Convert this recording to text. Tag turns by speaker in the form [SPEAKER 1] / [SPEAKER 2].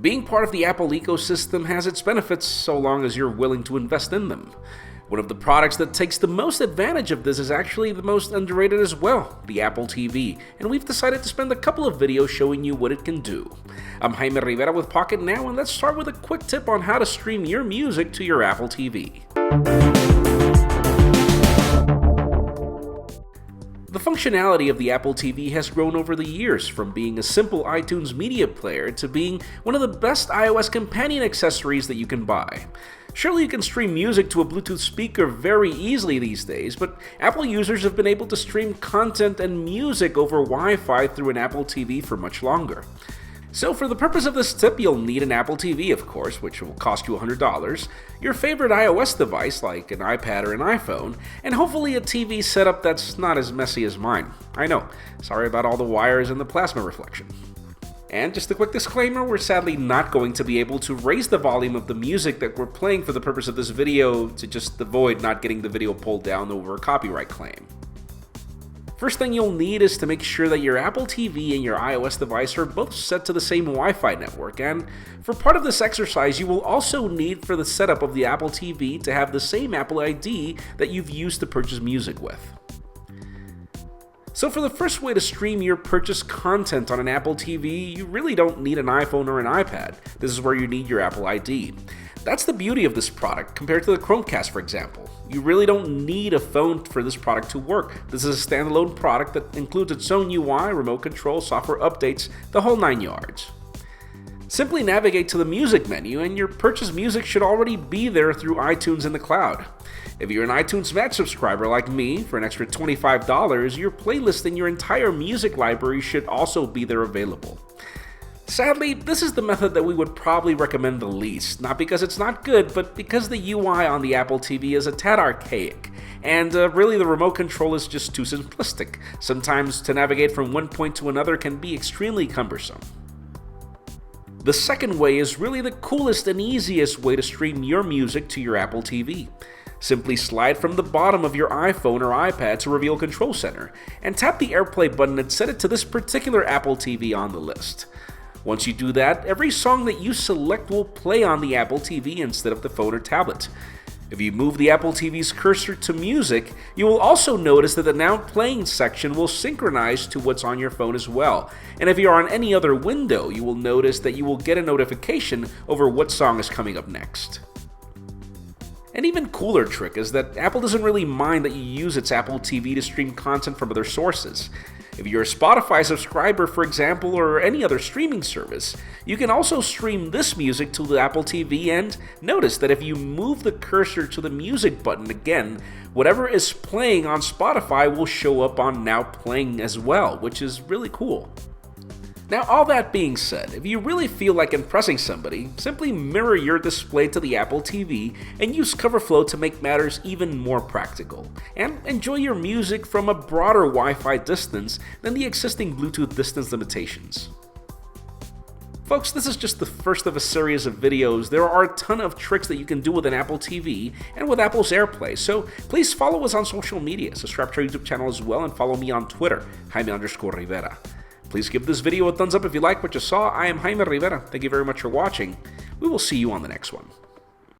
[SPEAKER 1] Being part of the Apple ecosystem has its benefits so long as you're willing to invest in them. One of the products that takes the most advantage of this is actually the most underrated as well, the Apple TV, and we've decided to spend a couple of videos showing you what it can do. I'm Jaime Rivera with Pocketnow, and let's start with a quick tip on how to stream your music to your Apple TV. The functionality of the Apple TV has grown over the years, from being a simple iTunes media player to being one of the best iOS companion accessories that you can buy. Surely you can stream music to a Bluetooth speaker very easily these days, but Apple users have been able to stream content and music over Wi-Fi through an Apple TV for much longer. So for the purpose of this tip, you'll need an Apple TV, of course, which will cost you $100, your favorite iOS device like an iPad or an iPhone, and hopefully a TV setup that's not as messy as mine. I know, sorry about all the wires and the plasma reflection. And just a quick disclaimer, we're sadly not going to be able to raise the volume of the music that we're playing for the purpose of this video to just avoid not getting the video pulled down over a copyright claim. First thing you'll need is to make sure that your Apple TV and your iOS device are both set to the same Wi-Fi network, and for part of this exercise you will also need for the setup of the Apple TV to have the same Apple ID that you've used to purchase music with. So for the first way to stream your purchased content on an Apple TV, you really don't need an iPhone or an iPad. This is where you need your Apple ID. That's the beauty of this product compared to the Chromecast, for example. You really don't need a phone for this product to work. This is a standalone product that includes its own UI, remote control, software updates, the whole 9 yards. Simply navigate to the music menu and your purchased music should already be there through iTunes in the cloud. If you're an iTunes Match subscriber like me, for an extra $25, your playlist and your entire music library should also be there available. Sadly, this is the method that we would probably recommend the least, not because it's not good, but because the UI on the Apple TV is a tad archaic, and really the remote control is just too simplistic. Sometimes to navigate from one point to another can be extremely cumbersome. The second way is really the coolest and easiest way to stream your music to your Apple TV. Simply slide from the bottom of your iPhone or iPad to Reveal Control Center, and tap the AirPlay button and set it to this particular Apple TV on the list. Once you do that, every song that you select will play on the Apple TV instead of the phone or tablet. If you move the Apple TV's cursor to music, you will also notice that the Now Playing section will synchronize to what's on your phone as well. And if you're on any other window, you will notice that you will get a notification over what song is coming up next. An even cooler trick is that Apple doesn't really mind that you use its Apple TV to stream content from other sources. If you're a Spotify subscriber, for example, or any other streaming service, you can also stream this music to the Apple TV, and notice that if you move the cursor to the music button again, whatever is playing on Spotify will show up on Now Playing as well, which is really cool. Now, all that being said, if you really feel like impressing somebody, simply mirror your display to the Apple TV and use CoverFlow to make matters even more practical, and enjoy your music from a broader Wi-Fi distance than the existing Bluetooth distance limitations. Folks, this is just the first of a series of videos. There are a ton of tricks that you can do with an Apple TV and with Apple's AirPlay, so please follow us on social media, subscribe to our YouTube channel as well, and follow me on Twitter, Jaime_Rivera. Please give this video a thumbs up if you like what you saw. I am Jaime Rivera. Thank you very much for watching. We will see you on the next one.